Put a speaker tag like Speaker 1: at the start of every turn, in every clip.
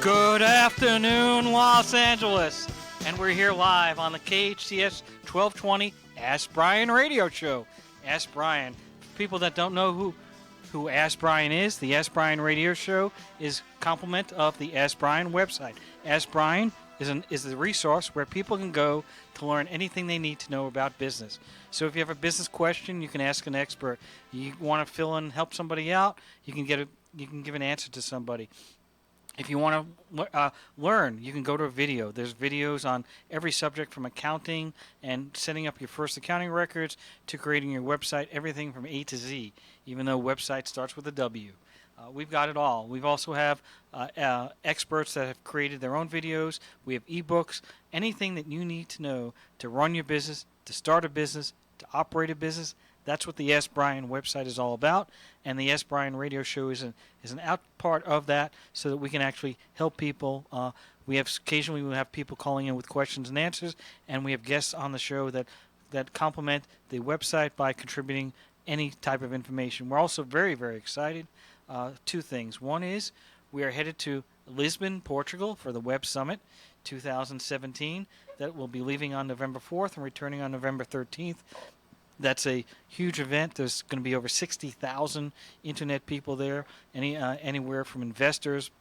Speaker 1: Good afternoon, Los Angeles. And we're here live on the KHTS 1220 Ask Brien Radio Show. Ask Brien. For people that don't know who Ask Brien is, the Ask Brien Radio Show is a complement of the Ask Brien website. Ask Brien is the resource where people can go to learn anything they need to know about business. So if you have a business question, you can ask an expert. You want to fill in, help somebody out, you can give an answer to somebody. If you want to learn, you can go to a video. There's videos on every subject from accounting and setting up your first accounting records to creating your website, everything from A to Z, even though website starts with a W. We've got it all. We also have experts that have created their own videos. We have ebooks, anything that you need to know to run your business, to start a business, to operate a business. That's what the Ask Brien website is all about, and the Ask Brien Radio Show is an out part of that, so that we can actually help people. Occasionally we have people calling in with questions and answers, and we have guests on the show that complement the website by contributing any type of information. We're also very, very excited. Two things. One is we are headed to Lisbon, Portugal for the Web Summit 2017. That will be leaving on November 4th and returning on November 13th. That's a huge event. There's going to be over 60,000 internet people there, anywhere from investors,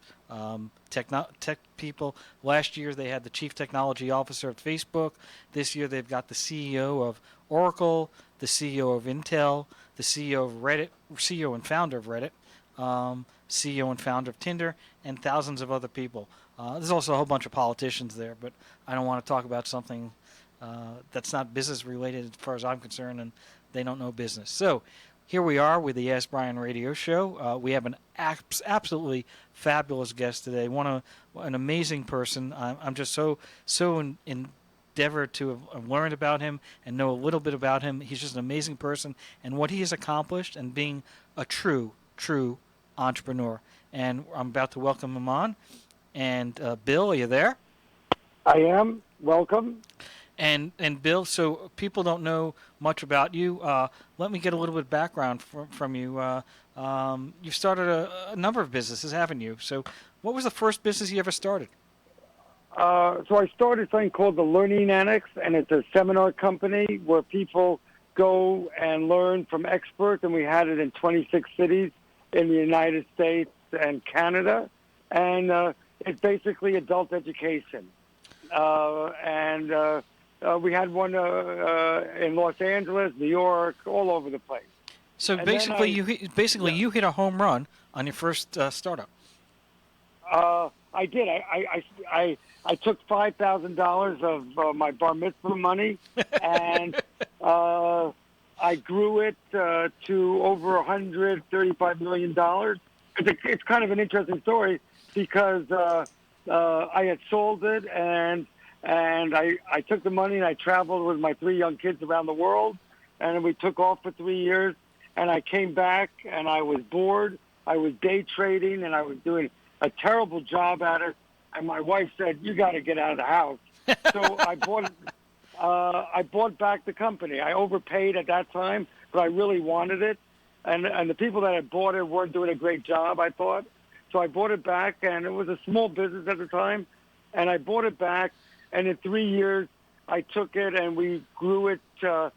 Speaker 1: tech people. Last year they had the chief technology officer of Facebook. This year they've got the CEO of Oracle, the CEO of Intel, the CEO of Reddit, CEO and founder of Reddit, CEO and founder of Tinder, and thousands of other people. There's also a whole bunch of politicians there, but I don't want to talk about something that's not business related as far as I'm concerned, and they don't know business. So here we are with the Ask Brien Radio Show. We have an absolutely fabulous guest today. An amazing person. I'm just so endeavored to have learned about him and know a little bit about him. He's just an amazing person, and what he has accomplished, and being a true entrepreneur. And I'm about to welcome him on. And Bill, are you there?
Speaker 2: I am. Welcome.
Speaker 1: And Bill, so people don't know much about you. Let me get a little bit of background from you. You've started a number of businesses, haven't you? So what was the first business you ever started?
Speaker 2: So I started something called the Learning Annex, and it's a seminar company where people go and learn from experts, and we had it in 26 cities in the United States and Canada. And it's basically adult education. We had one in Los Angeles, New York, all over the place.
Speaker 1: So
Speaker 2: and
Speaker 1: basically, you hit a home run on your first startup.
Speaker 2: I did. I took $5,000 of my bar mitzvah money, and I grew it to over $135 million. It's kind of an interesting story because I had sold it, and I took the money and I traveled with my 3 young kids around the world, and we took off for 3 years, and I came back and I was bored. I was day trading and I was doing a terrible job at it, and my wife said, "You got to get out of the house." So I bought back the company. I overpaid at that time, but I really wanted it, and the people that had bought it weren't doing a great job, I thought. So I bought it back, and it was a small business at the time, and I bought it back. And in 3 years, I took it and we grew it to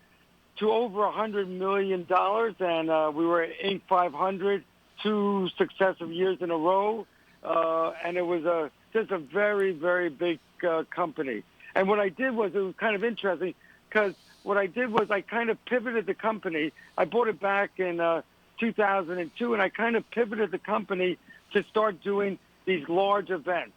Speaker 2: over $100 million. And we were at Inc. 500 2 successive years in a row. And it was just a very, very big company. And what I did was, it was kind of interesting, because what I did was I kind of pivoted the company. I bought it back in 2002, and I kind of pivoted the company to start doing these large events.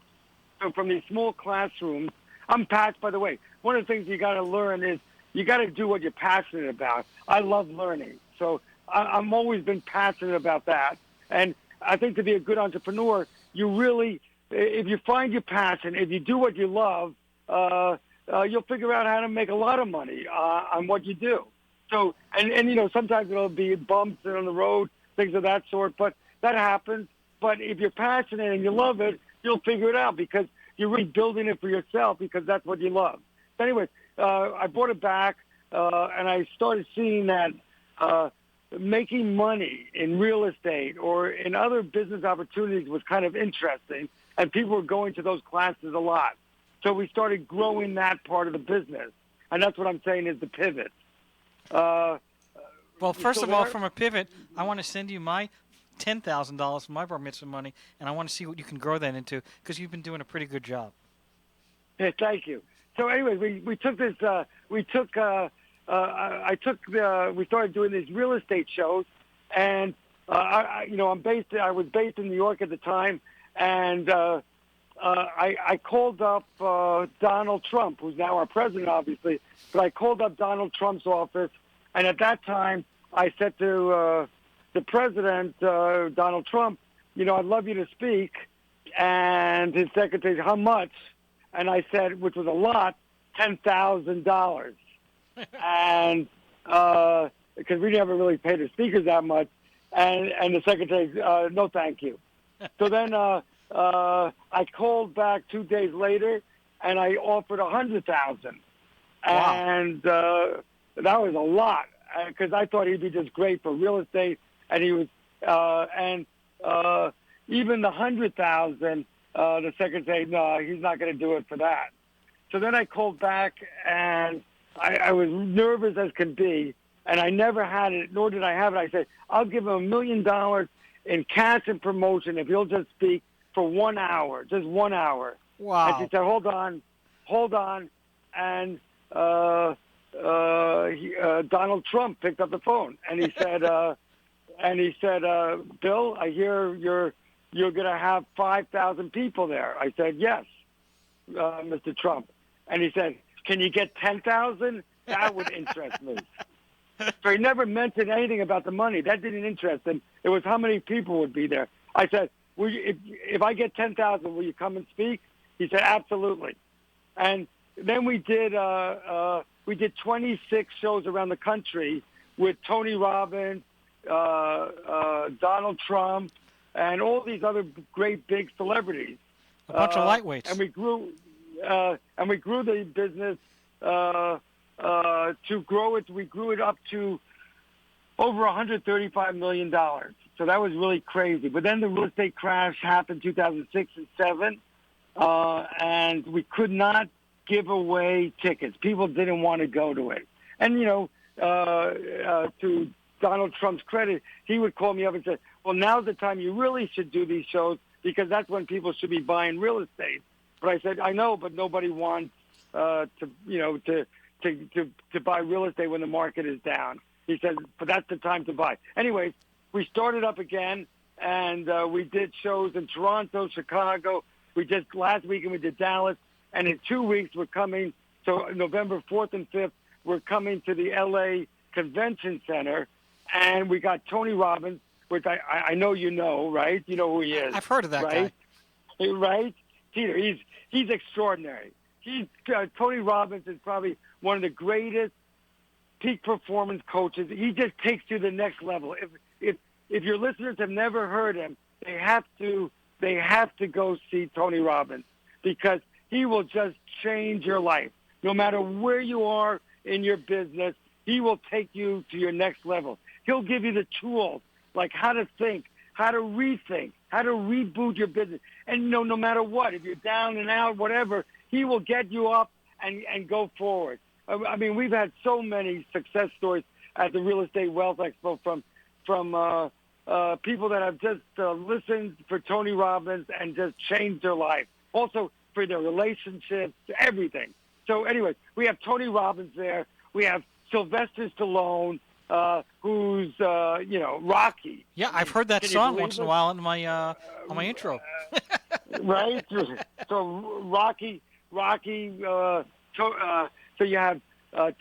Speaker 2: So from these small classrooms, by the way, one of the things you got to learn is you got to do what you're passionate about. I love learning. So I'm always been passionate about that. And I think to be a good entrepreneur, you really, if you find your passion, if you do what you love, you'll figure out how to make a lot of money on what you do. So, and sometimes it'll be bumps on the road, things of that sort, but that happens. But if you're passionate and you love it, you'll figure it out, because you're really building it for yourself, because that's what you love. So anyway, I bought it back, and I started seeing that making money in real estate or in other business opportunities was kind of interesting, and people were going to those classes a lot. So we started growing that part of the business, and that's what I'm saying is the pivot.
Speaker 1: Well, first of all,
Speaker 2: there?
Speaker 1: from a pivot, I want to send you my $10,000 from my bar mitzvah money, and I want to see what you can grow that into, because you've been doing a pretty good job.
Speaker 2: Yeah, thank you. So anyway, we took this. We started doing these real estate shows, and I was based in New York at the time, and I called up Donald Trump, who's now our president, obviously. But I called up Donald Trump's office, and at that time, I said to the president, Donald Trump, I'd love you to speak. And his secretary, how much? And I said, which was a lot, $10,000. And because we never really paid the speakers that much. And the secretary, no, thank you. So then I called back 2 days later, and I offered $100,000.
Speaker 1: Wow.
Speaker 2: And that was a lot, because I thought he'd be just great for real estate. And he was, even the $100,000, the secretary, no, he's not going to do it for that. So then I called back, and I was nervous as can be, and I never had it, nor did I have it. I said, I'll give him $1 million in cash and promotion if he'll just speak for 1 hour, just 1 hour.
Speaker 1: Wow.
Speaker 2: And she said, hold on. And Donald Trump picked up the phone, and he said, Bill, I hear you're going to have 5,000 people there. I said, yes, Mr. Trump. And he said, can you get 10,000? That would interest me. So he never mentioned anything about the money. That didn't interest him. It was how many people would be there. I said, if I get 10,000, will you come and speak? He said, absolutely. And then we did 26 shows around the country with Tony Robbins, Donald Trump, and all these other great big celebrities.
Speaker 1: A bunch of lightweights.
Speaker 2: And we grew the business to grow it. We grew it up to over $135 million. So that was really crazy. But then the real estate crash happened 2006 and 2007, and we could not give away tickets. People didn't want to go to it. And, to Donald Trump's credit, he would call me up and say, well, now's the time you really should do these shows, because that's when people should be buying real estate. But I said, I know, but nobody wants to buy real estate when the market is down. He said, but that's the time to buy. Anyways, we started up again, and we did shows in Toronto, Chicago. Last weekend we did Dallas, and in 2 weeks we're coming. So November 4th and 5th, we're coming to the LA Convention Center, and we got Tony Robbins, which I know you know, right? You know who he is.
Speaker 1: I've heard of that guy.
Speaker 2: Right? Peter, he's extraordinary. Tony Robbins is probably one of the greatest peak performance coaches. He just takes you to the next level. If your listeners have never heard him, they have to go see Tony Robbins, because he will just change your life. No matter where you are in your business, he will take you to your next level. He'll give you the tools, like how to think, how to rethink, how to reboot your business. And no matter what, if you're down and out, whatever, he will get you up and go forward. I mean, we've had so many success stories at the Real Estate Wealth Expo from people that have just listened for Tony Robbins and just changed their life. Also for their relationships, everything. So anyway, we have Tony Robbins there. We have Sylvester Stallone, who's Rocky.
Speaker 1: Yeah, I've heard that song once in a while on my intro.
Speaker 2: Right. So Rocky. So you have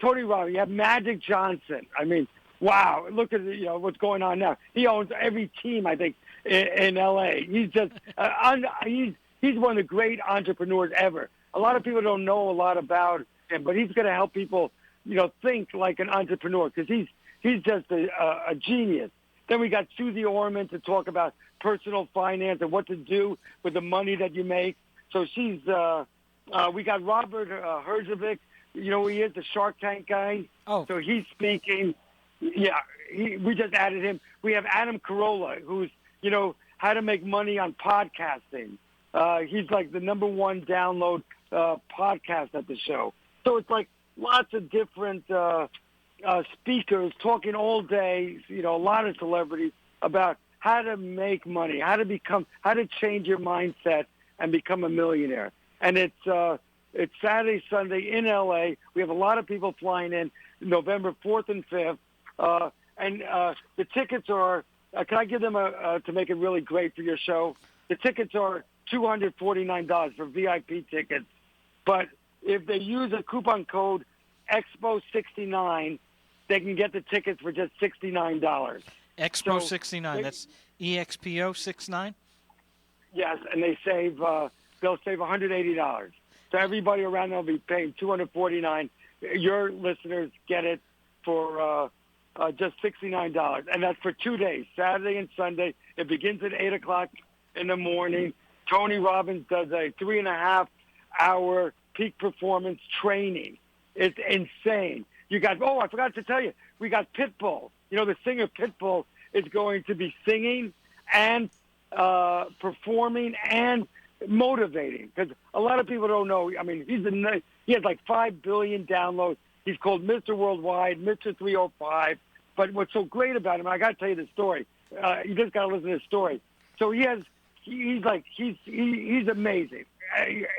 Speaker 2: Tony Robbins. You have Magic Johnson. I mean, wow! Look at what's going on now. He owns every team, I think, in L.A. He's just he's one of the great entrepreneurs ever. A lot of people don't know a lot about him, but he's going to help people, think like an entrepreneur, because he's just a genius. Then we got Susie Orman to talk about personal finance and what to do with the money that you make. So she's. We got Robert Herjavec. You know who he is, the Shark Tank guy.
Speaker 1: Oh.
Speaker 2: So he's speaking. Yeah, we just added him. We have Adam Carolla, who's, how to make money on podcasting. He's like the number one download podcast at the show. So it's like lots of different speakers talking all day, a lot of celebrities about how to make money, how to change your mindset and become a millionaire. And it's Saturday, Sunday in L.A. We have a lot of people flying in November 4th and 5th. And the tickets are, can I give them to make it really great for your show? The tickets are $249 for VIP tickets. But if they use a coupon code EXPO69, they can get the tickets for just $69.
Speaker 1: Expo 69, that's EXPO 69?
Speaker 2: Yes, and they'll save $180. So everybody around them will be paying $249. Your listeners get it for just $69, and that's for 2 days, Saturday and Sunday. It begins at 8 o'clock in the morning. Tony Robbins does a 3.5-hour peak performance training. It's insane. I forgot to tell you, we got Pitbull. The singer Pitbull is going to be singing and performing and motivating, because a lot of people don't know. I mean, he has like 5 billion downloads. He's called Mr. Worldwide, Mr. 305. But what's so great about him, I got to tell you the story. You just got to listen to the story. So he's amazing.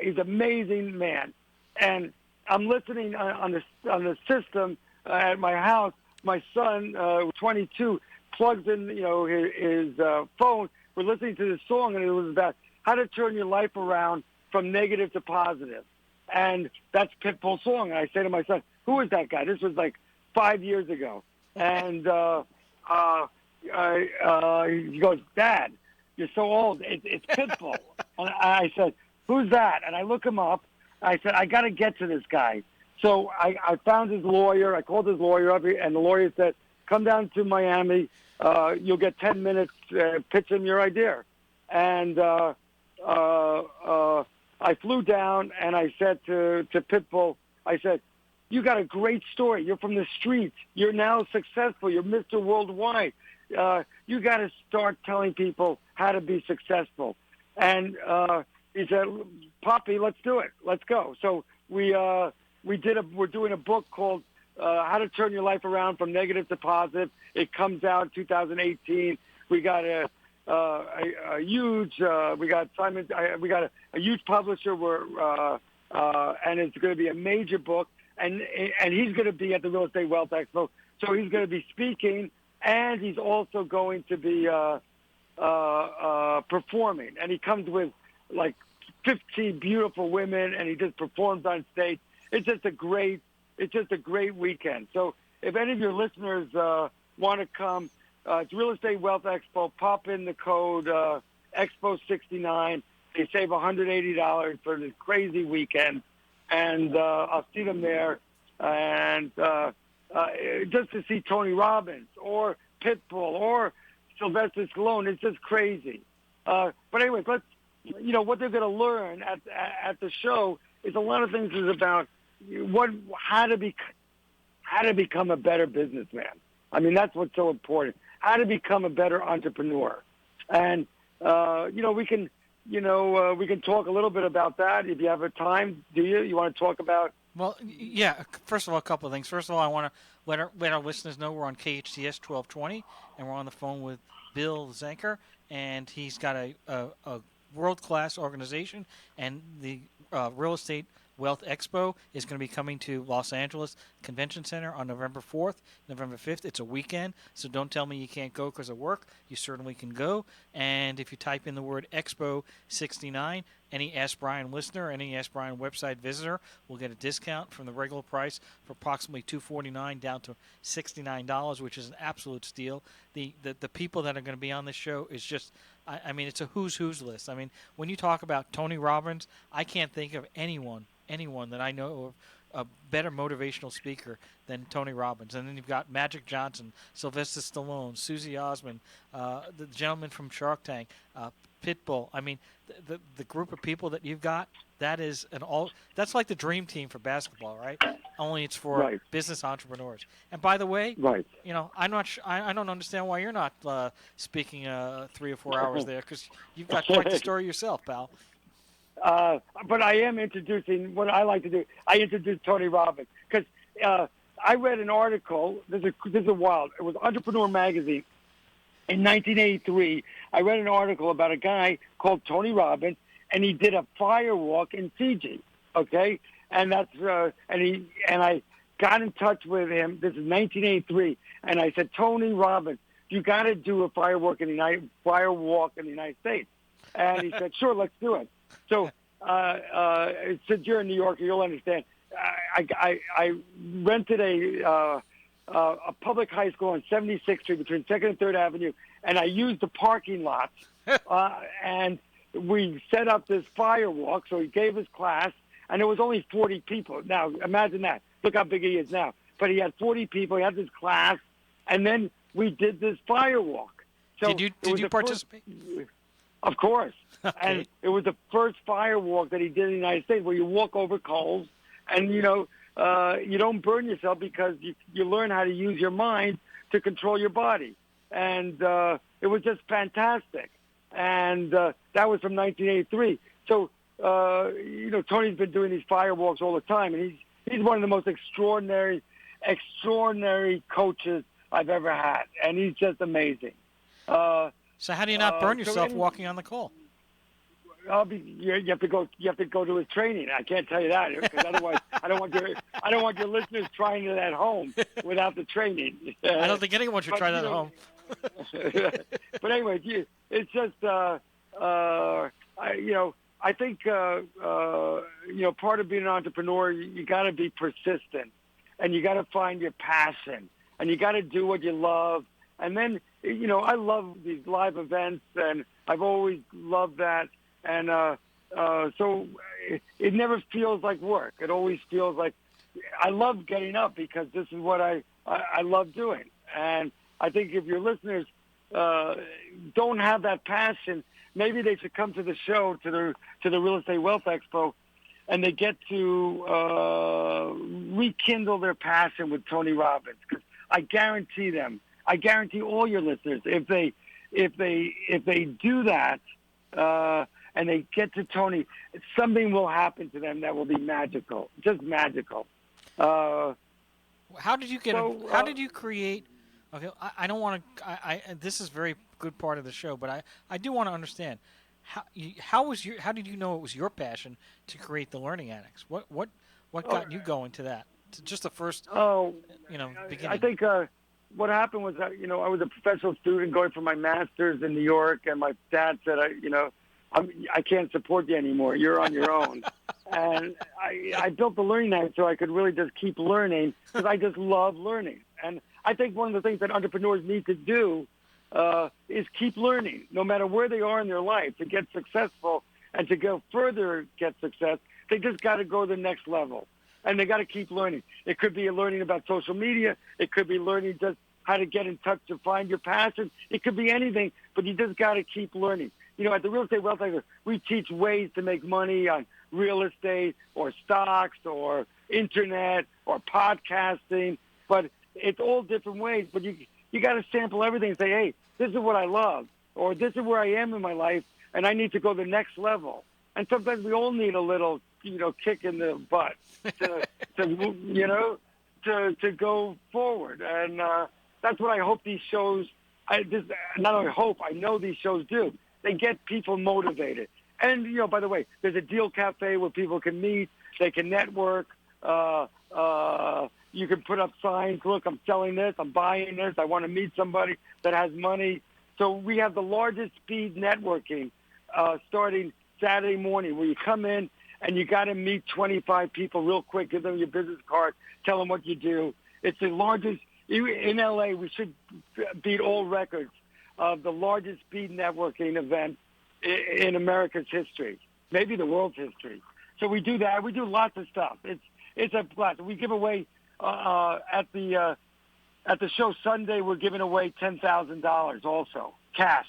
Speaker 2: He's an amazing man. And I'm listening on the system at my house. My son, 22, plugs in his phone. We're listening to this song, and it was about how to turn your life around from negative to positive. And that's Pitbull's song. And I say to my son, who is that guy? This was like 5 years ago. And he goes, Dad, you're so old. It's Pitbull. And I said, who's that? And I look him up. I said, I got to get to this guy. So I found his lawyer. I called his lawyer up, and the lawyer said, come down to Miami. You'll get 10 minutes, pitch him your idea. And I flew down, and I said to Pitbull, I said, you got a great story. You're from the streets. You're now successful. You're Mr. Worldwide. You got to start telling people how to be successful. And he said, Poppy, let's do it. Let's go. So we're doing a book called How to Turn Your Life Around from Negative to Positive. It comes out in 2018. We got a huge publisher and it's going to be a major book, and he's going to be at the Real Estate Wealth Expo. So he's going to be speaking, and he's also going to be performing. And he comes with like 15 beautiful women, and he just performs on stage. It's just a great weekend. So if any of your listeners want to come, it's Real Estate Wealth Expo. Pop in the code Expo69. They save $180 for this crazy weekend, and I'll see them there. And just to see Tony Robbins or Pitbull or Sylvester Stallone, it's just crazy. But anyways, what they're going to learn at the show is a lot of things is about how to become a better businessman. I mean, that's what's so important. How to become a better entrepreneur. And we can talk a little bit about that if you have a time. Do you? You want to talk about?
Speaker 1: Well, yeah. First of all, a couple of things. First of all, I want to let our listeners know we're on KHTS 1220, and we're on the phone with Bill Zanker, and he's got a world-class organization, and the Real Estate Wealth Expo is going to be coming to Los Angeles Convention Center on November 4th, November 5th. It's a weekend, so don't tell me you can't go because of work. You certainly can go. And if you type in the word Expo 69, any Ask Brian listener, any Ask Brian website visitor will get a discount from the regular price for approximately $249 down to $69, which is an absolute steal. The people that are going to be on this show is just, I mean, it's a who's list. I mean, when you talk about Tony Robbins, I can't think of anyone that I know of a better motivational speaker than Tony Robbins. And then you've got Magic Johnson, Sylvester Stallone, Susie Osmond, the gentleman from Shark Tank, pit bull. I mean, the group of people that you've got, that's like the dream team for basketball, right? Only it's for
Speaker 2: Right.
Speaker 1: business entrepreneurs. And by the way,
Speaker 2: Right.
Speaker 1: I'm not I don't understand why you're not speaking 3 or 4 hours there, because you've got quite the story yourself, pal.
Speaker 2: But I am introducing what I like to do. I introduce Tony Robbins because I read an article. This is wild. It was Entrepreneur Magazine in 1983. I read an article about a guy called Tony Robbins, and he did a fire walk in Fiji. Okay, and that's and I got in touch with him. This is 1983, and I said, Tony Robbins, you got to do a fire walk in the United States. And he said, sure, let's do it. So since you're in New York, you'll understand. I rented a public high school on 76th Street between 2nd and 3rd Avenue, and I used the parking lots. And we set up this fire walk. So he gave his class, and it was only 40 people. Now, imagine that. Look how big he is now. But he had 40 people. He had this class, and then we did this fire walk. So
Speaker 1: did you participate?
Speaker 2: Of course.
Speaker 1: Okay.
Speaker 2: And it was the first fire walk that he did in the United States, where you walk over coals, and, you don't burn yourself because you learn how to use your mind to control your body. And it was just fantastic. And that was from 1983. So, Tony's been doing these fire walks all the time, and he's one of the most extraordinary coaches I've ever had. And he's just amazing.
Speaker 1: So how do you not burn yourself walking on the coal?
Speaker 2: You have to go to his training. I can't tell you that, because otherwise I don't want your listeners trying it at home without the training.
Speaker 1: I don't think anyone should try that at home.
Speaker 2: But anyway, it's just I think part of being an entrepreneur, you got to be persistent, and you got to find your passion, and you got to do what you love. And then, I love these live events, and I've always loved that. And so it never feels like work. It always feels like I love getting up, because this is what I love doing. And I think if your listeners don't have that passion, maybe they should come to the show, to the Real Estate Wealth Expo, and they get to rekindle their passion with Tony Robbins. Because I guarantee all your listeners, if they do that, and they get to Tony, something will happen to them that will be magical, just magical.
Speaker 1: How did you get? How did you create? Okay, I don't want to. This is a very good part of the show, but I do want to understand how did you know it was your passion to create the Learning Annex? What got you going to that? Just the first beginning.
Speaker 2: I think what happened was that I was a professional student going for my master's in New York, and my dad said I can't support you anymore. You're on your own. And I built the Learning Annex so I could really just keep learning, because I just love learning. And I think one of the things that entrepreneurs need to do is keep learning, no matter where they are in their life, to get successful and to go further get success. They just got to go to the next level, and they got to keep learning. It could be learning about social media. It could be learning just how to get in touch to find your passion. It could be anything, but you just got to keep learning. At the Real Estate Wealth Expo, we teach ways to make money on real estate or stocks or internet or podcasting, but it's all different ways. But you got to sample everything and say, hey, this is what I love, or this is where I am in my life, and I need to go to the next level. And sometimes we all need a little, kick in the butt to go forward. And that's what I hope these shows. Not only hope, I know these shows do. They get people motivated. And, by the way, there's a deal cafe where people can meet. They can network. You can put up signs. Look, I'm selling this. I'm buying this. I want to meet somebody that has money. So we have the largest speed networking starting Saturday morning, where you come in and you got to meet 25 people real quick. Give them your business card. Tell them what you do. It's the largest. In L.A., we should beat all records of the largest speed networking event in America's history, maybe the world's history. So we do that. We do lots of stuff. It's a blast. We give away at the show Sunday. We're giving away $10,000 also, cash.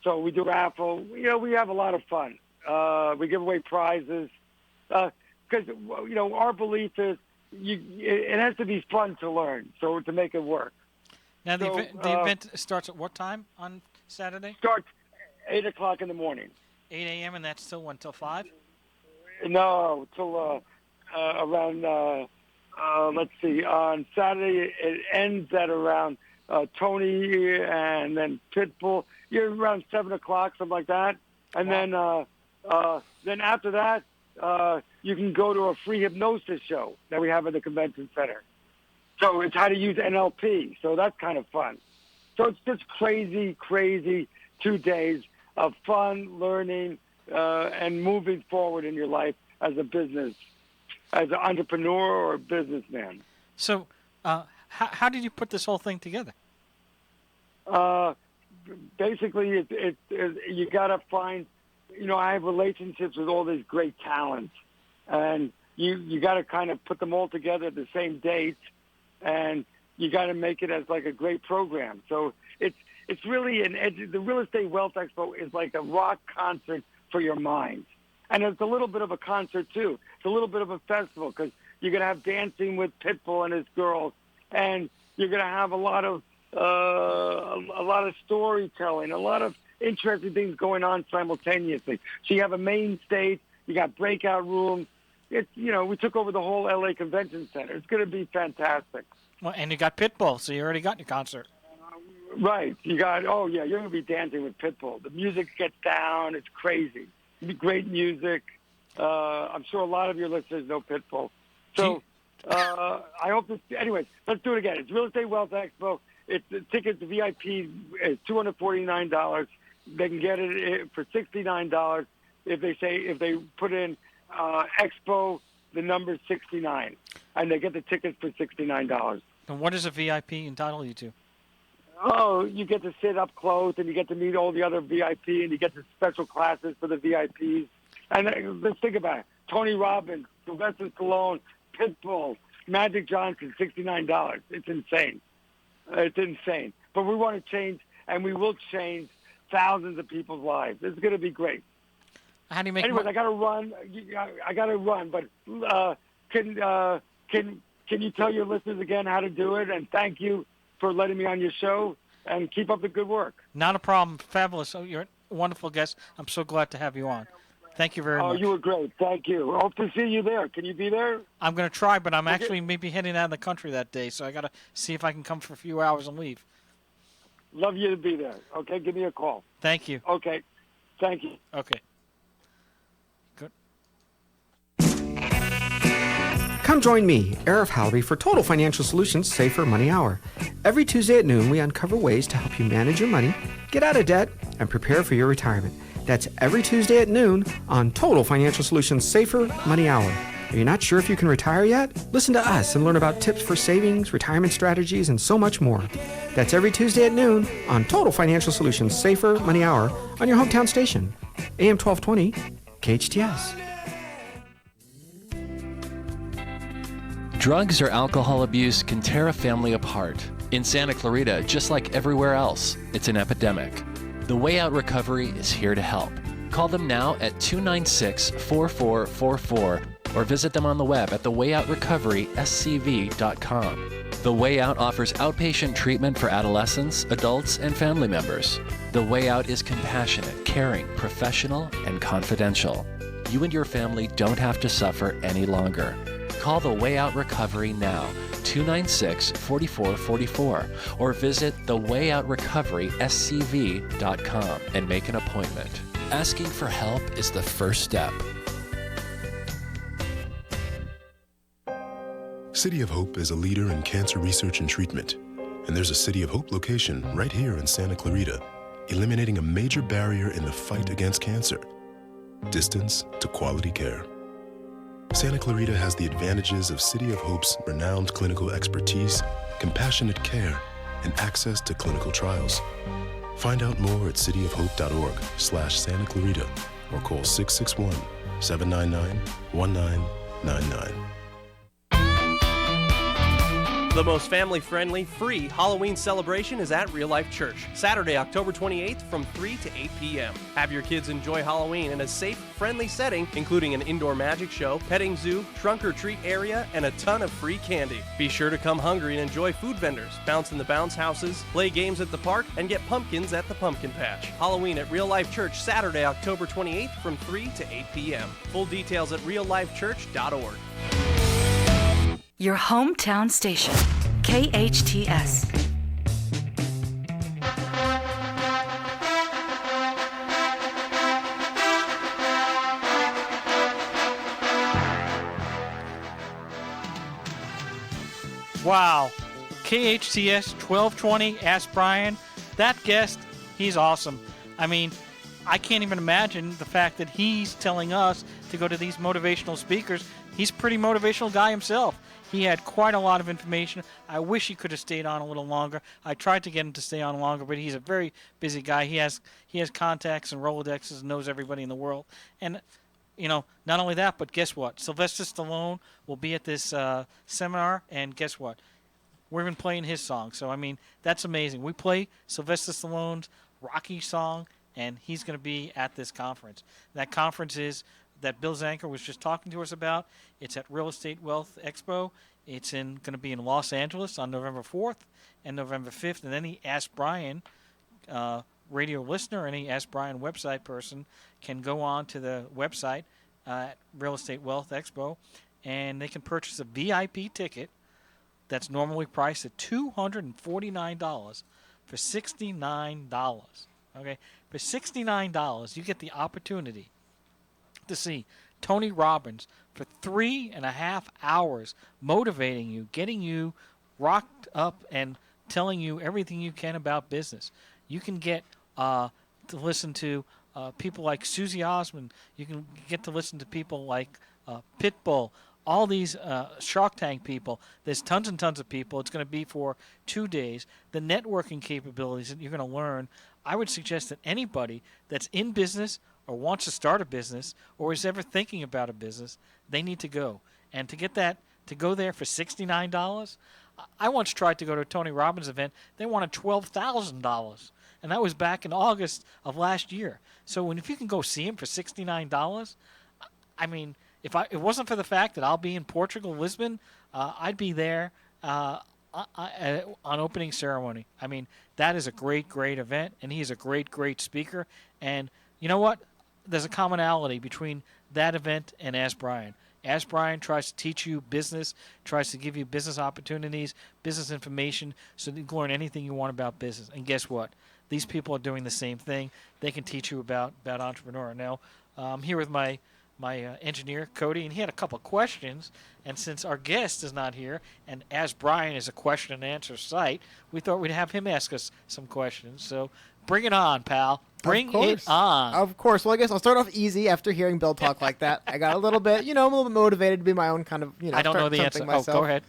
Speaker 2: So we do raffle. We have a lot of fun. We give away prizes because our belief is it has to be fun to learn, so to make it work.
Speaker 1: Now, the event starts at what time on Saturday?
Speaker 2: Starts 8 o'clock in the morning.
Speaker 1: 8 a.m., and that's still until 5?
Speaker 2: No, till around, let's see, on Saturday it ends at around Tony and then Pitbull. You're around 7 o'clock, something like that. And then after that, you can go to a free hypnosis show that we have at the convention center. So it's how to use NLP. So that's kind of fun. So it's just crazy 2 days of fun, learning, and moving forward in your life as a business, as an entrepreneur or a businessman.
Speaker 1: So how did you put this whole thing together?
Speaker 2: Basically, you got to find, I have relationships with all these great talents, and you got to kind of put them all together at the same date, and you got to make it as like a great program. So it's really the Real Estate Wealth Expo is like a rock concert for your mind. And it's a little bit of a concert, too. It's a little bit of a festival because you're going to have dancing with Pitbull and his girls, and you're going to have a lot of storytelling, a lot of interesting things going on simultaneously. So you have a main stage, you got breakout rooms. We took over the whole LA Convention Center. It's going to be fantastic.
Speaker 1: Well, and you got Pitbull, so you already got your concert.
Speaker 2: Right. You're going to be dancing with Pitbull. The music gets down. It's crazy. It'll be great music. I'm sure a lot of your listeners know Pitbull. So I hope this. Anyways, let's do it again. It's Real Estate Wealth Expo. It's the tickets. The VIP is $249. They can get it for $69 if they put in Expo. The number 69, and they get the tickets for $69.
Speaker 1: And what does a VIP entitle you to?
Speaker 2: Oh, you get to sit up close, and you get to meet all the other VIP, and you get the special classes for the VIPs. And let's think about it. Tony Robbins, Sylvester Stallone, Pitbull, Magic Johnson, $69. It's insane. It's insane. But we want to change, and we will change thousands of people's lives. It's going to be great.
Speaker 1: How do you make?
Speaker 2: Anyways, I got to run. But can you tell your listeners again how to do it? And thank you for letting me on your show. And keep up the good work.
Speaker 1: Not a problem. Fabulous. Oh, you're a wonderful guest. I'm so glad to have you on. Thank you very much.
Speaker 2: Oh, you were great. Thank you. Hope to see you there. Can you be there?
Speaker 1: I'm going to try, but I'm actually maybe heading out of the country that day, so I got to see if I can come for a few hours and leave.
Speaker 2: Love you to be there. Okay, give me a call.
Speaker 1: Thank you.
Speaker 2: Okay. Thank you.
Speaker 1: Okay. Good.
Speaker 3: Come join me, Arif Halby, for Total Financial Solutions Safer Money Hour. Every Tuesday at noon, we uncover ways to help you manage your money, get out of debt, and prepare for your retirement. That's every Tuesday at noon on Total Financial Solutions Safer Money Hour. Are you not sure if you can retire yet? Listen to us and learn about tips for savings, retirement strategies, and so much more. That's every Tuesday at noon on Total Financial Solutions Safer Money Hour on your hometown station, AM 1220, KHTS.
Speaker 4: Drugs or alcohol abuse can tear a family apart. In Santa Clarita, just like everywhere else, it's an epidemic. The Way Out Recovery is here to help. Call them now at 296-4444 or visit them on the web at thewayoutrocoveryscv.com. The Way Out offers outpatient treatment for adolescents, adults, and family members. The Way Out is compassionate, caring, professional, and confidential. You and your family don't have to suffer any longer. Call The Way Out Recovery now, 296-4444, or visit thewayoutrocoveryscv.com and make an appointment. Asking for help is the first step.
Speaker 5: City of Hope is a leader in cancer research and treatment, and there's a City of Hope location right here in Santa Clarita, eliminating a major barrier in the fight against cancer: distance to quality care. Santa Clarita has the advantages of City of Hope's renowned clinical expertise, compassionate care, and access to clinical trials. Find out more at cityofhope.org/Santa Clarita or call 661-799-1999.
Speaker 6: The most family-friendly, free Halloween celebration is at Real Life Church, Saturday, October 28th from 3 to 8 p.m. Have your kids enjoy Halloween in a safe, friendly setting, including an indoor magic show, petting zoo, trunk-or-treat area, and a ton of free candy. Be sure to come hungry and enjoy food vendors, bounce in the bounce houses, play games at the park, and get pumpkins at the pumpkin patch. Halloween at Real Life Church, Saturday, October 28th from 3 to 8 p.m. Full details at reallifechurch.org.
Speaker 7: Your hometown station, KHTS.
Speaker 1: Wow. KHTS 1220, Ask Brian. That guest, he's awesome. I mean, I can't even imagine the fact that he's telling us to go to these motivational speakers. He's a pretty motivational guy himself. He had quite a lot of information. I wish he could have stayed on a little longer. I tried to get him to stay on longer, but he's a very busy guy. He has contacts and Rolodexes and knows everybody in the world. And, you know, not only that, but guess what? Sylvester Stallone will be at this seminar, and guess what? We're even playing his song. So, I mean, that's amazing. We play Sylvester Stallone's Rocky song, and he's going to be at this conference. That conference is that Bill Zanker was just talking to us about. It's at Real Estate Wealth Expo. It's going to be in Los Angeles on November 4th and November 5th. And any Ask Brian radio listener, any Ask Brian website person can go on to the website at Real Estate Wealth Expo, and they can purchase a VIP ticket that's normally priced at $249 for $69. Okay, for $69, you get the opportunity to see Tony Robbins for 3.5 hours, motivating you, getting you rocked up, and telling you everything you can about business. You can get to listen to people like Susie Osmond. You can get to listen to people like Pitbull. All these Shark Tank people. There's tons and tons of people. It's going to be for 2 days. The networking capabilities that you're going to learn, I would suggest that anybody that's in business or wants to start a business or is ever thinking about a business, they need to go. And to get that, to go there for $69, I once tried to go to a Tony Robbins event. They wanted $12,000. And that was back in August of last year. So if you can go see him for $69, I mean, if it wasn't for the fact that I'll be in Portugal, Lisbon, I'd be there on opening ceremony. I mean, that is a great, great event, and he's a great, great speaker. And you know what? There's a commonality between that event and Ask Brian. Ask Brian tries to teach you business, tries to give you business opportunities, business information, so that you can learn anything you want about business. And guess what? These people are doing the same thing. They can teach you about entrepreneur. Now, I'm here with my engineer, Cody, and he had a couple questions. And since our guest is not here, and Ask Brian is a question and answer site, we thought we'd have him ask us some questions. So bring it on, pal. Bring it on.
Speaker 8: Of course. Well, I guess I'll start off easy after hearing Bill talk like that. I got a little bit, I'm a little bit motivated to be my own kind of,
Speaker 1: I don't know the answer.
Speaker 8: Myself.
Speaker 1: Oh, go ahead.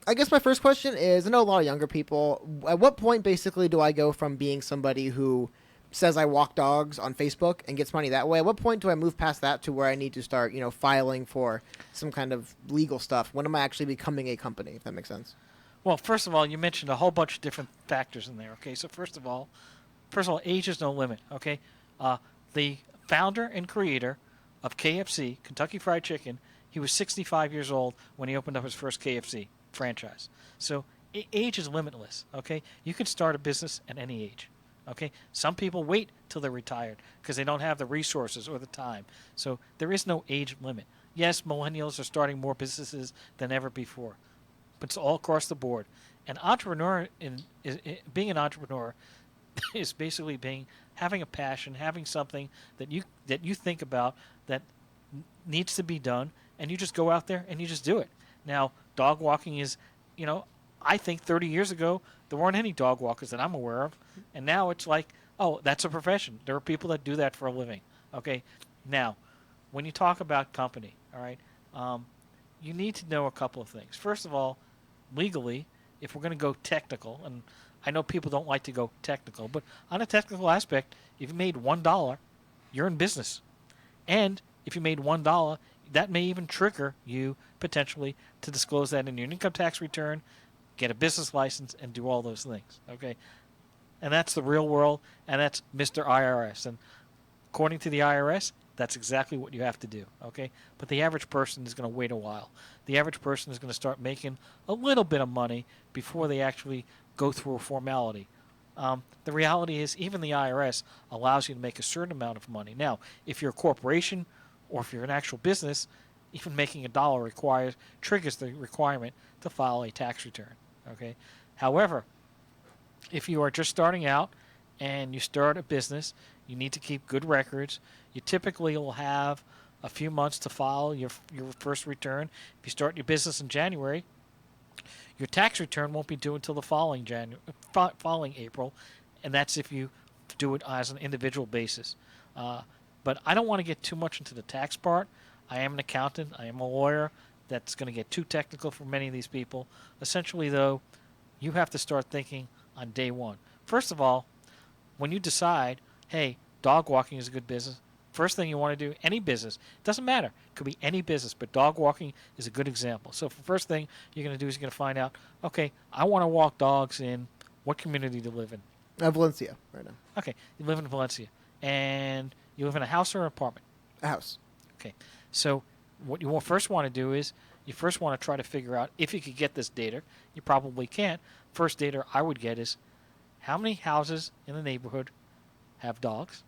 Speaker 8: I guess my first question is, I know a lot of younger people, at what point basically do I go from being somebody who says I walk dogs on Facebook and gets money that way? At what point do I move past that to where I need to start, filing for some kind of legal stuff? When am I actually becoming a company, if that makes sense?
Speaker 1: Well, first of all, you mentioned a whole bunch of different factors in there, okay? So first of all, age is no limit, okay? The founder and creator of KFC, Kentucky Fried Chicken, he was 65 years old when he opened up his first KFC franchise. So age is limitless, okay? You can start a business at any age, okay? Some people wait till they're retired because they don't have the resources or the time. So there is no age limit. Yes, millennials are starting more businesses than ever before, but it's all across the board. And being an entrepreneur is basically having a passion, having something that you think about that needs to be done, and you just go out there and you just do it. Now, dog walking is, I think 30 years ago there weren't any dog walkers that I'm aware of, and now it's like, oh, that's a profession. There are people that do that for a living. Okay, now, when you talk about company, all right, you need to know a couple of things. First of all, legally, if we're going to go technical, and I know people don't like to go technical, but on a technical aspect, if you made $1, you're in business. And if you made $1, that may even trigger you potentially to disclose that in your income tax return get a business license, and do all those things. Okay, and that's the real world, and that's Mr. IRS. And according to the IRS, that's exactly what you have to do. Okay, but the average person is going to wait a while. The average person is going to start making a little bit of money before they actually go through a formality. The reality is, even the IRS allows you to make a certain amount of money. Now, if you're a corporation or if you're an actual business, even making $1 triggers the requirement to file a tax return. Okay. However, if you are just starting out and you start a business, you need to keep good records. You typically will have a few months to file your first return. If you start your business in January, your tax return won't be due until the following April, and that's if you do it as an individual basis. But I don't want to get too much into the tax part. I am an accountant. I am a lawyer. That's going to get too technical for many of these people. Essentially, though, you have to start thinking on day one. First of all, when you decide, hey, dog walking is a good business, first thing you want to do, any business, it doesn't matter, it could be any business, but dog walking is a good example. So the first thing you're going to do is you're going to find out, okay, I want to walk dogs in what community do you live in?
Speaker 8: Valencia right now.
Speaker 1: Okay, you live in Valencia. And you live in a house or an apartment?
Speaker 8: A house.
Speaker 1: Okay, so what you first want to do is you first want to try to figure out if you could get this data. You probably can't. First data I would get is how many houses in the neighborhood have dogs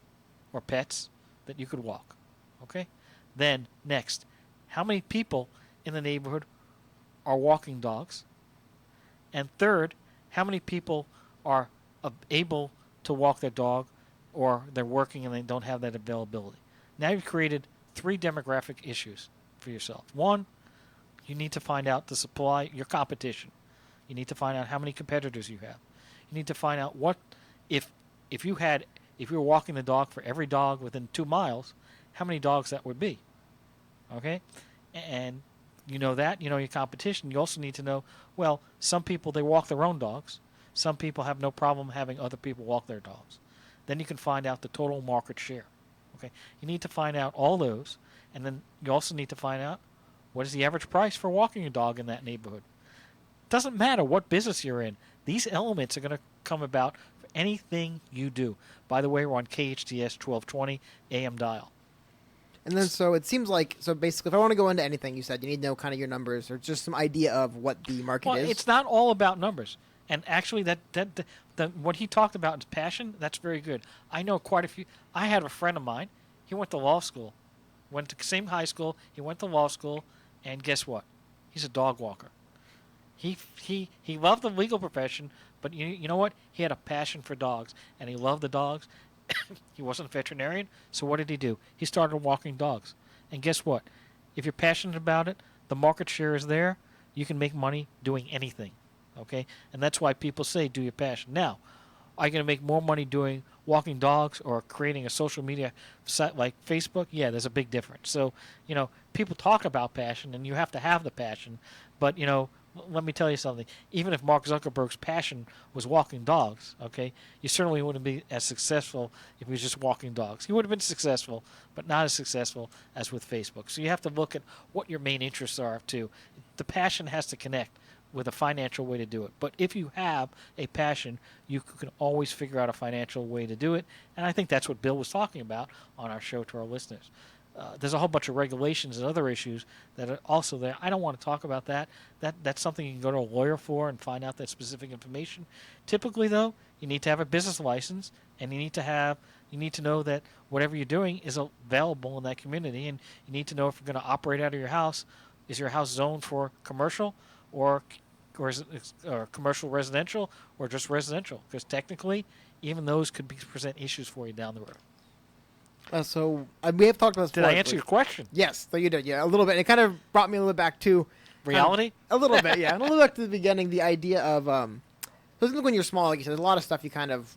Speaker 1: or pets that you could walk. Okay? Then next, how many people in the neighborhood are walking dogs? And third, how many people are able to walk their dog or they're working and they don't have that availability? Now you've created 3 demographic issues for yourself. One, you need to find out the supply, your competition. You need to find out how many competitors you have. You need to find out what, if you were walking the dog for every dog within 2 miles, how many dogs that would be. Okay? And you know that, you know your competition. You also need to know, well, some people, they walk their own dogs. Some people have no problem having other people walk their dogs. Then you can find out the total market share. Okay? You need to find out all those, and then you also need to find out what is the average price for walking a dog in that neighborhood. Doesn't matter what business you're in. These elements are going to come about for anything you do. By the way, we're on KHTS 1220 AM dial.
Speaker 8: And then so it seems like, so basically if I want to go into anything, you said you need to know kind of your numbers or just some idea of what the market is.
Speaker 1: It's not all about numbers. And actually that what he talked about is passion. That's very good. I know quite a few. I had a friend of mine. He went to law school. Went to the same high school. He went to law school. And guess what? He's a dog walker. He loved the legal profession, but you know what? He had a passion for dogs, and he loved the dogs. He wasn't a veterinarian, so what did he do? He started walking dogs. And guess what? If you're passionate about it, the market share is there. You can make money doing anything, okay? And that's why people say do your passion. Now, are you going to make more money doing walking dogs or creating a social media site like Facebook? Yeah, there's a big difference. So, people talk about passion, and you have to have the passion. But, let me tell you something. Even if Mark Zuckerberg's passion was walking dogs, okay, you certainly wouldn't be as successful if he was just walking dogs. He would have been successful, but not as successful as with Facebook. So you have to look at what your main interests are, too. The passion has to connect with a financial way to do it. But if you have a passion, you can always figure out a financial way to do it. And I think that's what Bill was talking about on our show to our listeners. There's a whole bunch of regulations and other issues that are also there. I don't want to talk about that. That's something you can go to a lawyer for and find out that specific information. Typically, though, you need to have a business license, and you need to know that whatever you're doing is available in that community, and you need to know if you're going to operate out of your house. Is your house zoned for commercial or is it commercial residential or just residential? Because technically, even those could present issues for you down the road.
Speaker 8: So we have talked about this.
Speaker 1: Did I answer your question?
Speaker 8: Yes, so you did. Yeah, a little bit. It kind of brought me a little back to
Speaker 1: reality.
Speaker 8: A little bit, yeah. And a little back to the beginning. The idea of so when you're small, like you said, there's a lot of stuff you kind of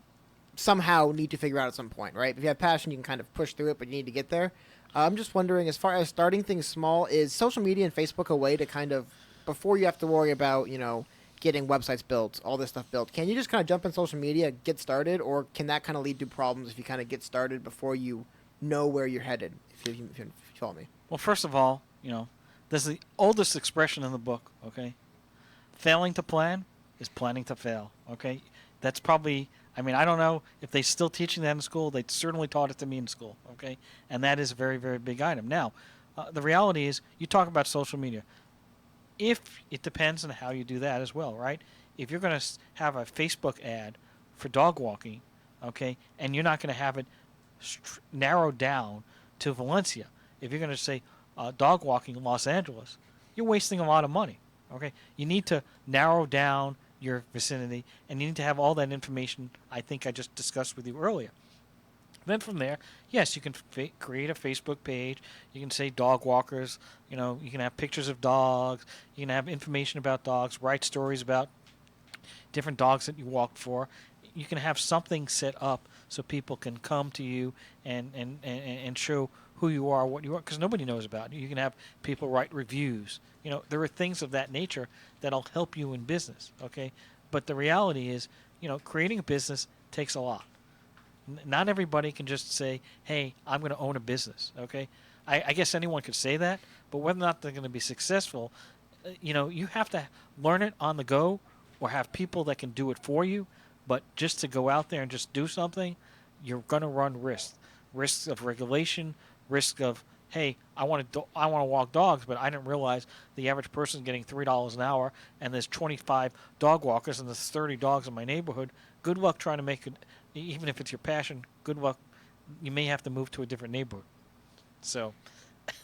Speaker 8: somehow need to figure out at some point, right? If you have passion, you can kind of push through it, but you need to get there. I'm just wondering, as far as starting things small, is social media and Facebook a way to kind of, before you have to worry about getting websites built, all this stuff built, can you just kind of jump in social media, get started, or can that kind of lead to problems if you kind of get started before you know where you're headed, if you follow me?
Speaker 1: Well, first of all, there's the oldest expression in the book, okay? Failing to plan is planning to fail. Okay, that's probably. I mean, I don't know if they're still teaching that in school. They certainly taught it to me in school. Okay, and that is a very, very big item. Now, the reality is, you talk about social media. If it depends on how you do that as well, right? If you're going to have a Facebook ad for dog walking, okay, and you're not going to have it narrowed down to Valencia. If you're going to say dog walking in Los Angeles, you're wasting a lot of money. Okay, you need to narrow down your vicinity, and you need to have all that information I think I just discussed with you earlier. Then from there, yes, you can create a Facebook page. You can say dog walkers. You know, you can have pictures of dogs. You can have information about dogs. Write stories about different dogs that you walked for. You can have something set up so people can come to you and show who you are, what you are, because nobody knows about you. You can have people write reviews. You know, there are things of that nature that'll help you in business, okay? But the reality is, you know, creating a business takes a lot. Not everybody can just say, hey, I'm going to own a business, okay? I guess anyone could say that, but whether or not they're going to be successful, you know, you have to learn it on the go or have people that can do it for you. But just to go out there and just do something, you're going to run risks of regulation, risk of, hey, I want to walk dogs, but I didn't realize the average person is getting $3 an hour, and there's 25 dog walkers and there's 30 dogs in my neighborhood. Good luck trying to make it, even if it's your passion. Good luck. You may have to move to a different neighborhood. So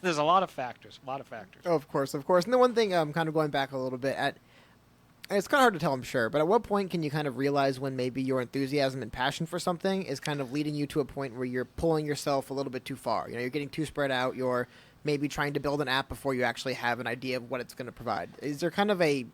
Speaker 1: there's a lot of factors.
Speaker 8: Oh, of course. And the one thing, kind of going back a little bit and it's kind of hard to tell, I'm sure, but at what point can you kind of realize when maybe your enthusiasm and passion for something is kind of leading you to a point where you're pulling yourself a little bit too far? You know, you're getting too spread out. You're maybe trying to build an app before you actually have an idea of what it's going to provide. Is there kind of a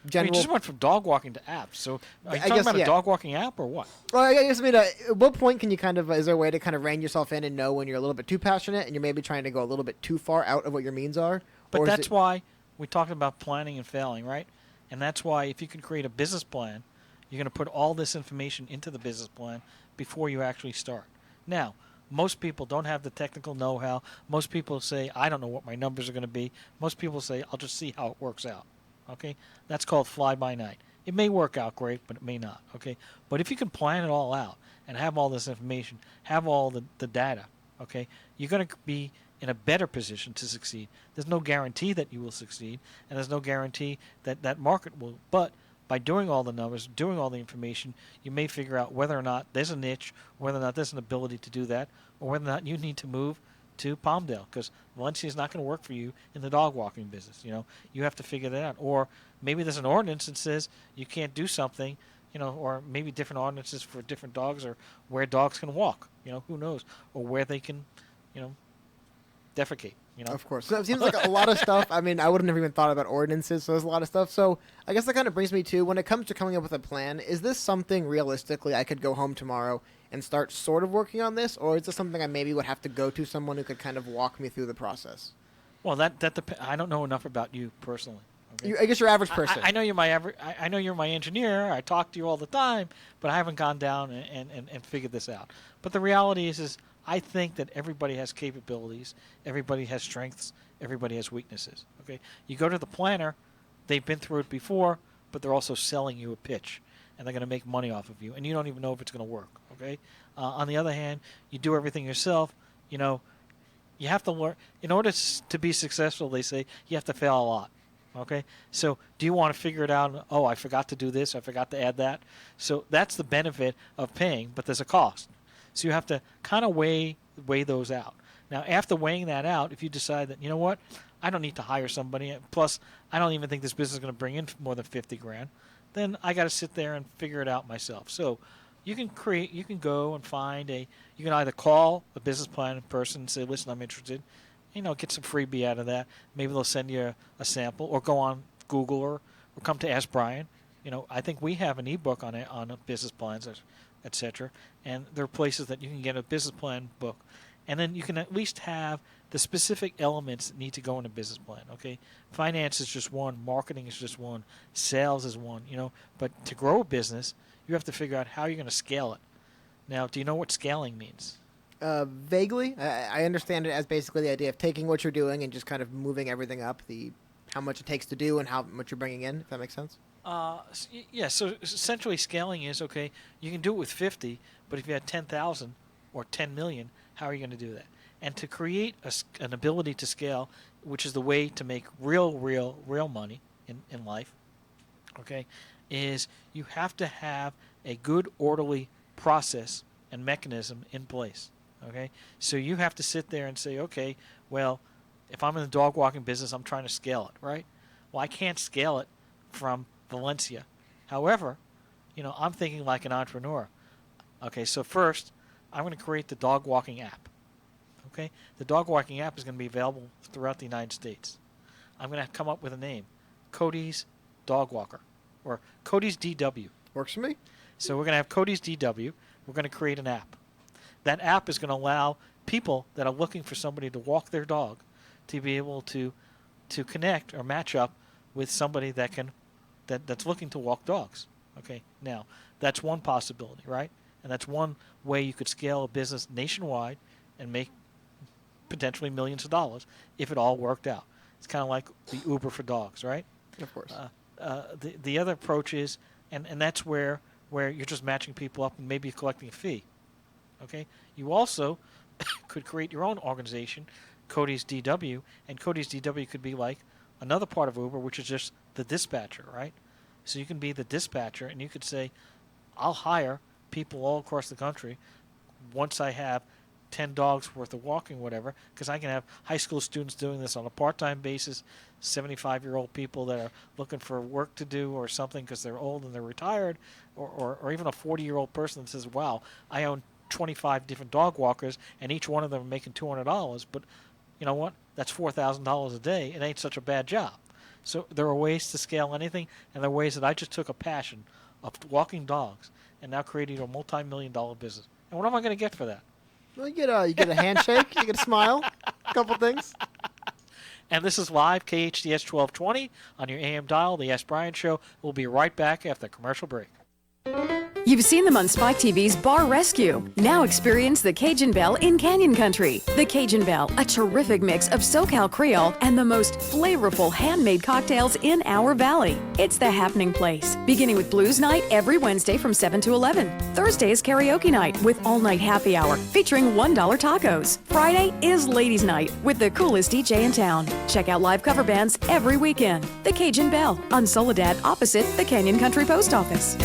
Speaker 8: general...
Speaker 1: We just went from dog walking to apps. So are you talking about a dog walking app or what?
Speaker 8: Well, I guess, I mean, at what point can you kind of... is there a way to kind of rein yourself in and know when you're a little bit too passionate and you're maybe trying to go a little bit too far out of what your means are?
Speaker 1: But that's why we talked about planning and failing, right? And that's why if you can create a business plan, you're going to put all this information into the business plan before you actually start. Now, most people don't have the technical know-how. Most people say, I don't know what my numbers are going to be. Most people say, I'll just see how it works out. Okay? That's called fly-by-night. It may work out great, but it may not. Okay? But if you can plan it all out and have all this information, have all the data, okay, you're going to be in a better position to succeed. There's no guarantee that you will succeed, and there's no guarantee that that market will. But by doing all the numbers, doing all the information, you may figure out whether or not there's a niche, whether or not there's an ability to do that, or whether or not you need to move to Palmdale, because Valencia is not going to work for you in the dog walking business. You know, you have to figure that out. Or maybe there's an ordinance that says you can't do something, you know, or maybe different ordinances for different dogs, or where dogs can walk, you know, who knows, or where they can, you know, defecate, you know.
Speaker 8: Of course. So it seems like a lot of stuff. I mean, I wouldn't have even thought about ordinances, so there's a lot of stuff. So I guess that kind of brings me to, when it comes to coming up with a plan, is this something realistically I could go home tomorrow and start sort of working on this, or is this something I maybe would have to go to someone who could kind of walk me through the process?
Speaker 1: Well, I don't know enough about you personally. Okay?
Speaker 8: I guess your average person.
Speaker 1: I know you're my I know you're my engineer. I talk to you all the time, but I haven't gone down and figured this out. But the reality is I think that everybody has capabilities, everybody has strengths, everybody has weaknesses. Okay, you go to the planner, they've been through it before, but they're also selling you a pitch, and they're going to make money off of you, and you don't even know if it's going to work. Okay, on the other hand, you do everything yourself. You know, you have to learn. In order to be successful, they say you have to fail a lot. Okay, so do you want to figure it out? Oh, I forgot to do this. I forgot to add that. So that's the benefit of paying, but there's a cost. So you have to kind of weigh those out. Now, after weighing that out, if you decide that, you know what, I don't need to hire somebody, plus I don't even think this business is going to bring in more than $50,000, then I got to sit there and figure it out myself. So you can go and find you can either call a business plan person and say, listen, I'm interested, you know, get some freebie out of that. Maybe they'll send you a sample, or go on Google or come to Ask Brien. You know, I think we have an ebook on business plans, etc. And there are places that you can get a business plan book. And then you can at least have the specific elements that need to go in a business plan, okay? Finance is just one. Marketing is just one. Sales is one, you know. But to grow a business, you have to figure out how you're going to scale it. Now, do you know what scaling means?
Speaker 8: Vaguely. I understand it as basically the idea of taking what you're doing and just kind of moving everything up. how much it takes to do and how much you're bringing in, if that makes sense?
Speaker 1: Yeah, so essentially scaling is, okay, you can do it with 50, but if you had 10,000 or 10 million, how are you going to do that? And to create an ability to scale, which is the way to make real money in life, okay, is you have to have a good orderly process and mechanism in place, okay? So you have to sit there and say, okay, well, if I'm in the dog walking business, I'm trying to scale it, right? Well, I can't scale it from Valencia. However, I'm thinking like an entrepreneur. Okay, so first, I'm going to create the dog walking app. Okay, the dog walking app is going to be available throughout the United States. I'm going to come up with a name, Cody's Dog Walker, or Cody's DW.
Speaker 8: Works for me.
Speaker 1: So we're going to have Cody's DW. We're going to create an app. That app is going to allow people that are looking for somebody to walk their dog to be able to connect or match up with somebody that's looking to walk dogs. Okay, now that's one possibility, right? And that's one way you could scale a business nationwide and make potentially millions of dollars if it all worked out. It's kind of like the Uber for dogs, right?
Speaker 8: Of course.
Speaker 1: The other approach is, and that's where you're just matching people up and maybe collecting a fee. Okay, you also could create your own organization, Cody's DW, and Cody's DW could be like another part of Uber, which is just the dispatcher, right? So you can be the dispatcher, and you could say, I'll hire people all across the country once I have 10 dogs worth of walking, whatever, because I can have high school students doing this on a part-time basis, 75-year-old people that are looking for work to do or something because they're old and they're retired, or even a 40-year-old person that says, wow, I own 25 different dog walkers, and each one of them are making $200, but you know what? That's $4,000 a day. It ain't such a bad job. So there are ways to scale anything, and there are ways that I just took a passion of walking dogs and now creating a multi-million-dollar business. And what am I going to get for that?
Speaker 8: Well, you get a handshake, you get a smile, a couple things.
Speaker 1: And this is live, KHTS 1220 on your AM dial, the Ask Brien Show. We'll be right back after the commercial break.
Speaker 9: You've seen them on Spike TV's Bar Rescue. Now experience the Cajun Belle in Canyon Country. The Cajun Belle, a terrific mix of SoCal Creole and the most flavorful handmade cocktails in our valley. It's the happening place, beginning with Blues Night every Wednesday from 7 to 11. Thursday is karaoke night with all-night happy hour featuring $1 tacos. Friday is Ladies Night with the coolest DJ in town. Check out live cover bands every weekend. The Cajun Belle on Soledad opposite the Canyon Country Post Office.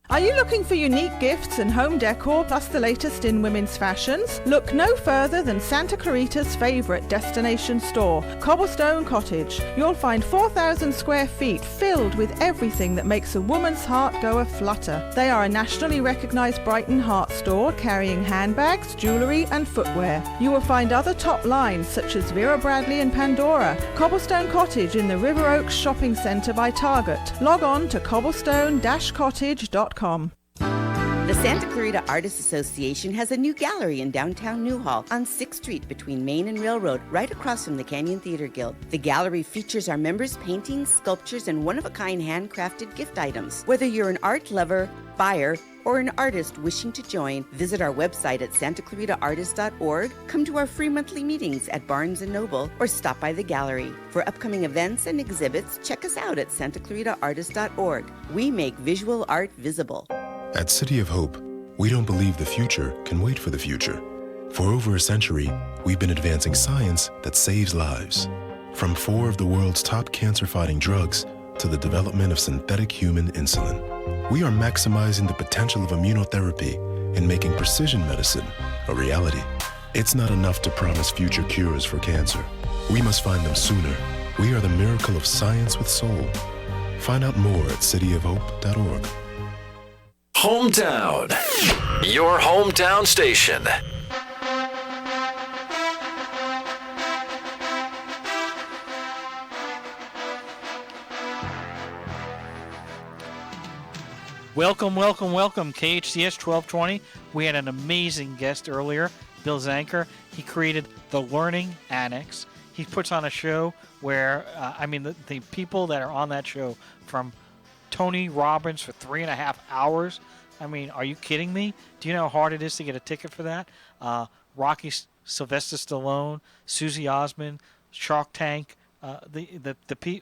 Speaker 10: Are you looking for unique gifts and home decor plus the latest in women's fashions? Look no further than Santa Clarita's favorite destination store, Cobblestone Cottage. You'll find 4,000 square feet filled with everything that makes a woman's heart go a-flutter. They are a nationally recognized Brighton Heart store carrying handbags, jewelry and footwear. You will find other top lines such as Vera Bradley and Pandora. Cobblestone Cottage in the River Oaks Shopping Center by Target. Log on to cobblestone-cottage.com.
Speaker 11: The Santa Clarita Artists Association has a new gallery in downtown Newhall on 6th Street between Main and Railroad, right across from the Canyon Theater Guild. The gallery features our members' paintings, sculptures, and one-of-a-kind handcrafted gift items. Whether you're an art lover, buyer, or an artist wishing to join, visit our website at santaclaritaartist.org, come to our free monthly meetings at Barnes & Noble, or stop by the gallery. For upcoming events and exhibits, check us out at santaclaritaartist.org. We make visual art visible.
Speaker 5: At City of Hope, we don't believe the future can wait for the future. For over a century, we've been advancing science that saves lives. From 4 of the world's top cancer-fighting drugs to the development of synthetic human insulin. We are maximizing the potential of immunotherapy and making precision medicine a reality. It's not enough to promise future cures for cancer. We must find them sooner. We are the miracle of science with soul. Find out more at cityofhope.org.
Speaker 4: Hometown. Your hometown station.
Speaker 1: Welcome, KHTS 1220. We had an amazing guest earlier, Bill Zanker. He created the Learning Annex. He puts on a show where, the people that are on that show, from Tony Robbins for 3.5 hours. I mean, are you kidding me? Do you know how hard it is to get a ticket for that? Rocky Sylvester Stallone, Susie Osmond, Shark Tank,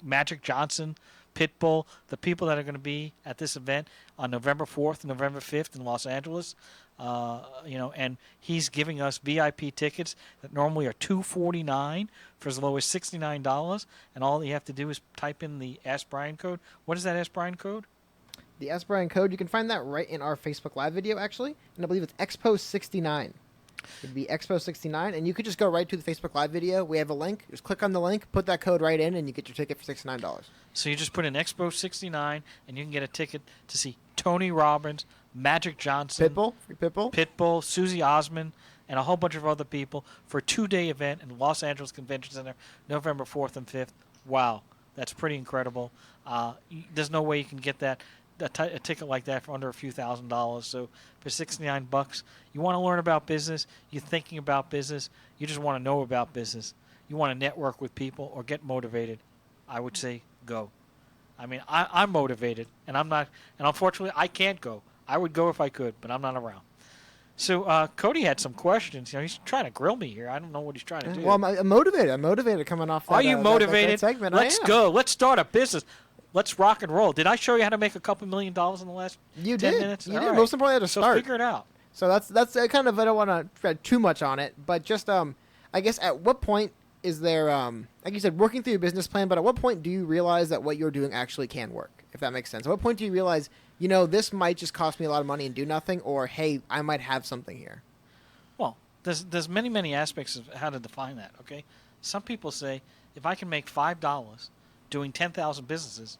Speaker 1: Magic Johnson, Pitbull, the people that are going to be at this event on November 4th and November 5th in Los Angeles. And he's giving us VIP tickets that normally are $249 for as low as $69, and all you have to do is type in the Ask Brien code. What is that Ask Brien code?
Speaker 8: The Ask Brien code, you can find that right in our Facebook Live video, actually, and I believe it's Expo69. It'd be Expo69, and you could just go right to the Facebook Live video. We have a link. Just click on the link, put that code right in, and you get your ticket for $69.
Speaker 1: So you just put in Expo69, and you can get a ticket to see Tony Robbins, Magic Johnson,
Speaker 8: Pitbull,
Speaker 1: Susie Osmond, and a whole bunch of other people for a 2-day event in Los Angeles Convention Center, November 4th and 5th. Wow, that's pretty incredible. There's no way you can get that. A ticket like that for under a few $1,000s. So for $69, you want to learn about business, you're thinking about business, you just want to know about business, you want to network with people or get motivated, I would say go. I mean, I'm motivated, and I'm not, and unfortunately I can't go. I would go if I could, but I'm not around. So Cody had some questions. He's trying to grill me here. I don't know what he's trying to do.
Speaker 8: Well, I'm motivated. I'm motivated coming off that.
Speaker 1: Are you motivated?
Speaker 8: That segment.
Speaker 1: Let's go. Let's start a business. Let's rock and roll. Did I show you how to make a couple $1 million in the last 10 minutes?
Speaker 8: You did. Most importantly, how to start.
Speaker 1: So figure it out.
Speaker 8: So that's kind of, I don't want to tread too much on it, but just I guess at what point is there, like you said, working through your business plan, but at what point do you realize that what you're doing actually can work, if that makes sense? At what point do you realize, this might just cost me a lot of money and do nothing, or, hey, I might have something here?
Speaker 1: Well, there's many aspects of how to define that, okay? Some people say, if I can make $5 doing 10,000 businesses,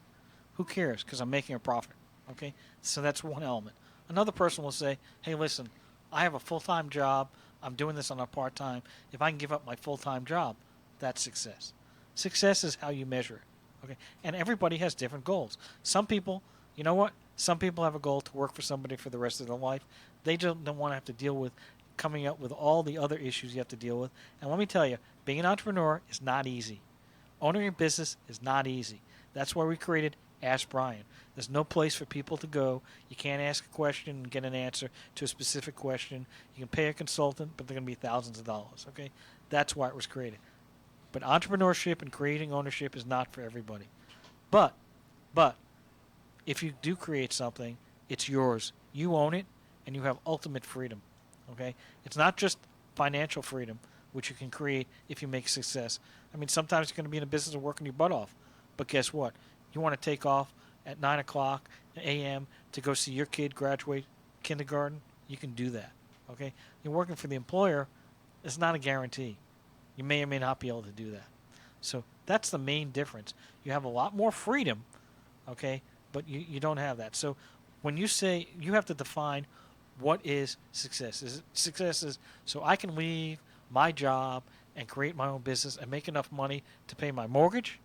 Speaker 1: who cares? Because I'm making a profit. Okay, so that's one element. Another person will say, "Hey, listen, I have a full-time job. I'm doing this on a part-time. If I can give up my full-time job, that's success." Success is how you measure it. Okay, and everybody has different goals. Some people, you know what? Some people have a goal to work for somebody for the rest of their life. They don't want to have to deal with coming up with all the other issues you have to deal with. And let me tell you, being an entrepreneur is not easy. Owning your business is not easy. That's why we created Ask Brien. There's no place for people to go. You can't ask a question and get an answer to a specific question. You can pay a consultant, but they're going to be thousands of dollars. Okay, that's why it was created. But entrepreneurship and creating ownership is not for everybody. But if you do create something, it's yours. You own it, and you have ultimate freedom. Okay, it's not just financial freedom, which you can create if you make success. I mean, sometimes you're going to be in a business of working your butt off. But guess what? You want to take off at 9 o'clock a.m. to go see your kid graduate kindergarten? You can do that. Okay? You're working for the employer. It's not a guarantee. You may or may not be able to do that. So that's the main difference. You have a lot more freedom, okay, but you don't have that. So when you say, you have to define what is success. Success is so I can leave my job and create my own business and make enough money to pay my mortgage.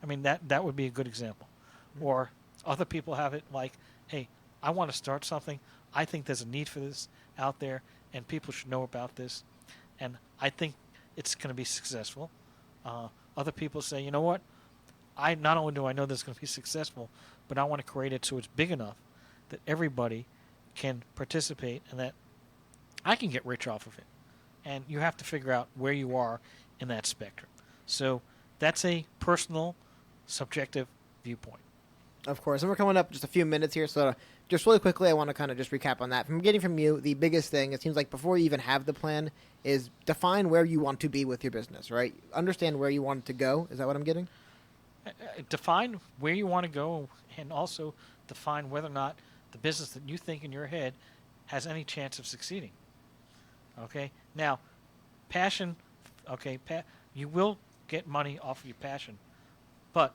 Speaker 1: I mean, that would be a good example. Or other people have it like, hey, I want to start something. I think there's a need for this out there, and people should know about this. And I think it's going to be successful. Other people say, you know what? Not only do I know this is going to be successful, but I want to create it so it's big enough that everybody can participate and that I can get rich off of it. And you have to figure out where you are in that spectrum. So that's a personal, subjective viewpoint.
Speaker 8: Of course. And we're coming up just a few minutes here, so just really quickly, I want to kind of just recap on that. From getting from you, the biggest thing, it seems like before you even have the plan, is define where you want to be with your business, right? Understand where you want it to go. Is that what I'm getting?
Speaker 1: Define where you want to go, and also define whether or not the business that you think in your head has any chance of succeeding. Okay? Now, passion, okay, you will get money off of your passion, but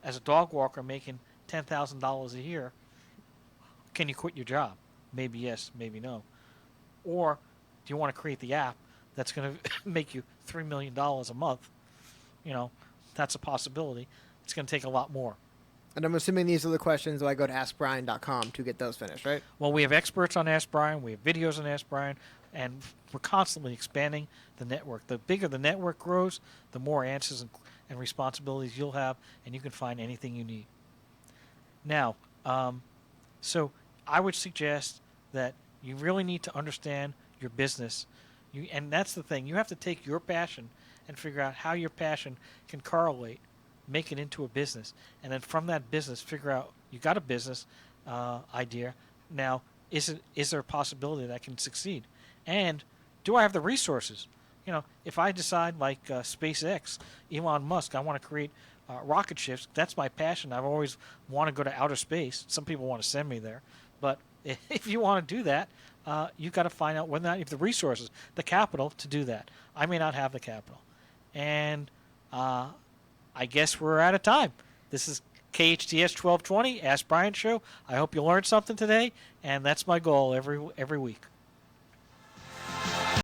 Speaker 1: as a dog walker making $10,000 a year, can you quit your job? Maybe yes, maybe no. Or do you want to create the app that's going to make you $3 million a month? You know, that's a possibility. It's going to take a lot more.
Speaker 8: And I'm assuming these are the questions I go to AskBrien.com to get those finished, right?
Speaker 1: Well, we have experts on Ask Brien. We have videos on Ask Brien. And we're constantly expanding the network. The bigger the network grows, the more answers and responsibilities you'll have, and you can find anything you need. Now, so I would suggest that you really need to understand your business. And that's the thing. You have to take your passion and figure out how your passion can correlate make it into a business, and then from that business figure out you got a business idea. Now, is there a possibility that can succeed? And do I have the resources? You know, if I decide like SpaceX, Elon Musk, I want to create rocket ships. That's my passion. I've always want to go to outer space. Some people want to send me there, but if you want to do that, you've got to find out whether or not you have the resources, the capital to do that. I may not have the capital, and I guess we're out of time. This is KHTS 1220 Ask Brien Show. I hope you learned something today, and that's my goal every week.